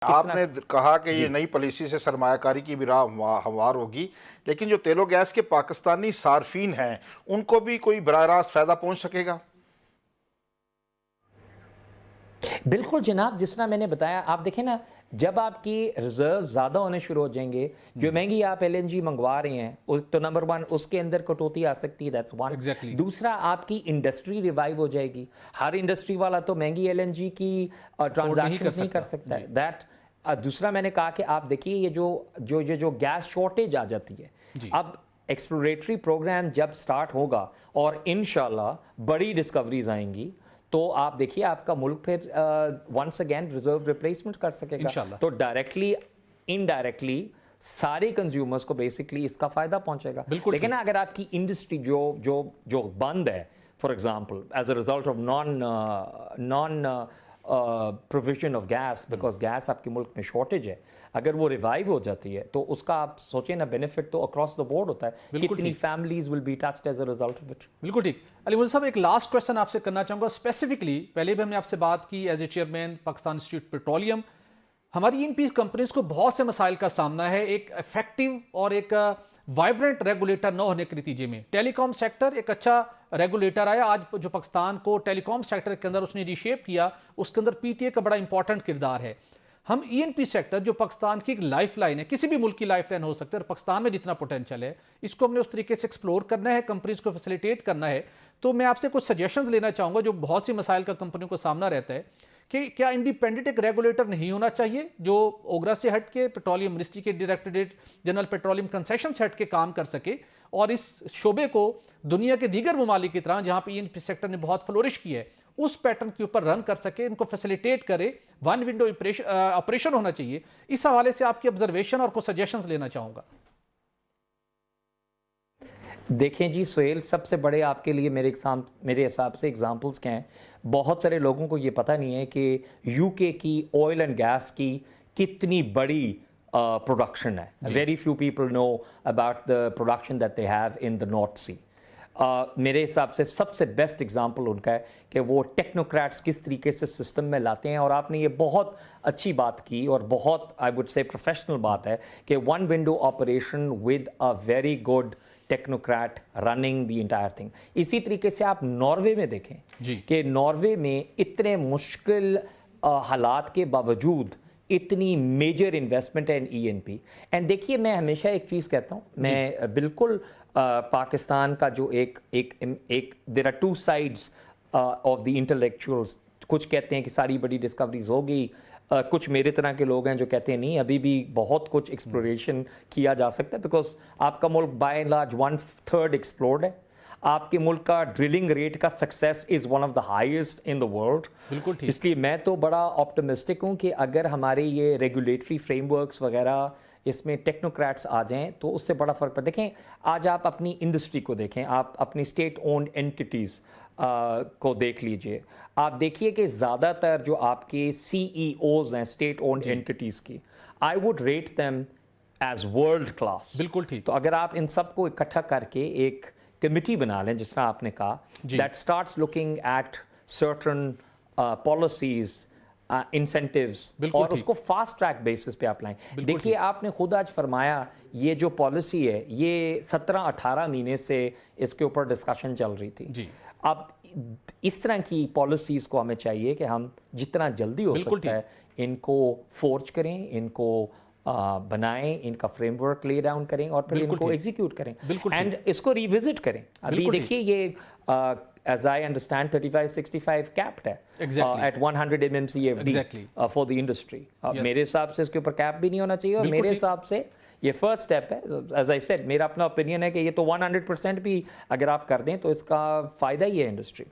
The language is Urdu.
آپ نے کہا کہ یہ نئی پالیسی سے سرمایہ کاری کی بھی راہ ہموار ہوگی، لیکن جو تیل و گیس کے پاکستانی صارفین ہیں ان کو بھی کوئی براہ راست فائدہ پہنچ سکے گا؟ بالکل جناب، جس طرح میں نے بتایا، آپ دیکھیں نا، جب آپ کی ریزرو زیادہ ہونے شروع ہو جائیں گے، جو مہنگی آپ ایل این جی منگوا رہے ہیں تو نمبر ون اس کے اندر کٹوتی آ سکتی ہے، دیٹس ون۔ دوسرا، آپ کی انڈسٹری ریوائیو ہو جائے گی۔ ہر انڈسٹری والا تو مہنگی ایل این جی کی ٹرانزیکشن نہیں کر سکتا ہے، دیٹ۔ دوسرا میں نے کہا کہ آپ دیکھیے یہ جو گیس شارٹیج آ جاتی ہے، اب ایکسپلوریٹری پروگرام جب سٹارٹ ہوگا اور انشاءاللہ بڑی ڈسکوریز آئیں گی تو آپ دیکھیے آپ کا ملک پھر ونس اگین ریزرو ریپلیسمنٹ کر سکے گا، تو ڈائریکٹلی انڈائریکٹلی سارے کنزیومرز کو بیسکلی اس کا فائدہ پہنچے گا۔ لیکن اگر آپ کی انڈسٹری جو بند ہے، for example as a result of non provision of gas, because gas آپ کے ملک میں شارٹیج ہے، اگر وہ ریوائیو ہو جاتی ہے تو اس کا آپ سوچیں نا بینیفٹ تو اکراس دا بورڈ ہوتا ہے، کتنی families will be touched as a result of it. بالکل ٹھیک۔ علی مرزا صاحب، ایک لاسٹ کویسچن آپ سے کرنا چاہوں گا اسپیسیفکلی، پہلے بھی ہم نے آپ سے بات کی as a chairman Pakistan institute petroleum, ہماری ان پی کمپنیز کو بہت سے مسائل کا سامنا ہے ایک افیکٹو اور ایک وائبرنٹ ریگولیٹر نہ ہونے کے نتیجے میں۔ ٹیلی کام سیکٹر ایک اچھا ریگولیٹر آیا آج جو پاکستان کو ٹیلی کام سیکٹر کے اندر اس نے ری شیپ کیا، اس کے اندر پی ٹی اے کا بڑا امپورٹنٹ کردار ہے۔ ہم ای این پی سیکٹر جو پاکستان کی ایک لائف لائن ہے، کسی بھی ملک کی لائف لائن ہو سکتا ہے، اور پاکستان میں جتنا پوٹینشل ہے اس کو ہم نے اس طریقے سے ایکسپلور کرنا ہے، کمپنیز کو فیسیلیٹیٹ کرنا ہے۔ تو میں آپ سے کچھ سجیشنز لینا چاہوں گا جو بہت سی مسائل کا کمپنیوں کو سامنا رہتا ہے، کہ کیا انڈیپینڈنٹ ایک ریگولیٹر نہیں ہونا چاہیے جو اوگرا سے ہٹ کے پیٹرولیم منسٹری کے ڈائریکٹوریٹ جنرل پیٹرولیم کنسیشن سے ہٹ کے کام کر سکے، اور اس شعبے کو دنیا کے دیگر ممالک کی طرح جہاں پہ ای این پی سیکٹر نے بہت فلورش کی ہے اس پیٹرن کے اوپر رن کر سکے، ان کو فیسیلیٹیٹ کرے، ون ونڈو آپریشن ہونا چاہیے۔ اس حوالے سے آپ کی آبزرویشن اور کچھ سجیشنز لینا چاہوں گا۔ دیکھیں جی سہیل، سب سے بڑے آپ کے لیے میرے حساب سے اگزامپلس کیا ہیں؟ بہت سارے لوگوں کو یہ پتہ نہیں ہے کہ یو کے کی آئل اینڈ گیس کی کتنی بڑی پروڈکشن ہے۔ Very few people know about the production that they have in the North Sea. میرے حساب سے سب سے بیسٹ اگزامپل ان کا ہے کہ وہ ٹیکنوکریٹس کس طریقے سے سسٹم میں لاتے ہیں، اور آپ نے یہ بہت اچھی بات کی اور بہت آئی وڈ سے پروفیشنل بات ہے کہ one window operation with a very good technocrat running the entire thing. اسی طریقے سے آپ ناروے میں دیکھیں کہ ناروے میں اتنے مشکل حالات کے باوجود اتنی میجر انویسٹمنٹ ہے ان ای این پی۔ اینڈ دیکھیے میں ہمیشہ ایک چیز کہتا ہوں، میں بالکل پاکستان کا جو ایک there are two sides of the intellectuals, کچھ کہتے ہیں کہ ساری بڑی ڈسکوریز ہو گئی، کچھ میرے طرح کے لوگ ہیں جو کہتے ہیں نہیں، ابھی بھی بہت کچھ ایکسپلوریشن کیا جا سکتا ہے، بیکاز آپ کا ملک بائی اینڈ لارج 1/3 ایکسپلورڈ ہے۔ آپ کے ملک کا ڈرلنگ ریٹ کا success is one of the highest in the world. بالکل ٹھیک۔ اس لیے میں تو بڑا آپٹمسٹک ہوں کہ اگر ہمارے یہ ریگولیٹری فریم ورکس وغیرہ اس میں ٹیکنوکریٹس آ جائیں تو اس سے بڑا فرق پڑتا ہے۔ دیکھیں آج آپ اپنی انڈسٹری کو دیکھیں، آپ اپنی اسٹیٹ اونڈ اینٹیز کو دیکھ لیجئے، آپ دیکھیے کہ زیادہ تر جو آپ کے سی ای اوز ہیں اسٹیٹ اونڈ اینٹیز کی، I would rate them as world class. بالکل ٹھیک۔ تو اگر آپ ان سب کو اکٹھا کر کے ایک کمیٹی بنا لیں، جس طرح آپ نے کہا، that starts looking at certain policies, incentives, اور اس کو فاسٹ ٹریک بیسس پہ آپ لائیں۔ دیکھیے آپ نے خود آج فرمایا یہ جو پالیسی ہے یہ 17-18 مہینے سے اس کے اوپر ڈسکشن چل رہی تھی۔ اب اس طرح کی پالیسیز کو ہمیں چاہیے کہ ہم جتنا جلدی ہو سکتا ہے ان کو فورج کریں، ان کو بنائیں، ان کا فریم ورک لے ڈاؤن کریں اور پھر ان کو ایگزیکیوٹ کریں، اینڈ اس کو ریوزٹ کریں۔ ابھی دیکھیے یہ as I understand 35-65 capped ہے at 100 MMCFD for the industry۔ میرے حساب سے اس کے اوپر کیپ بھی نہیں ہونا چاہیے، اور میرے حساب سے یہ فرسٹ سٹیپ ہے۔ as I said، میرا اپنا اوپینین ہے کہ یہ تو 100% بھی اگر آپ کر دیں تو اس کا فائدہ ہی ہے انڈسٹری۔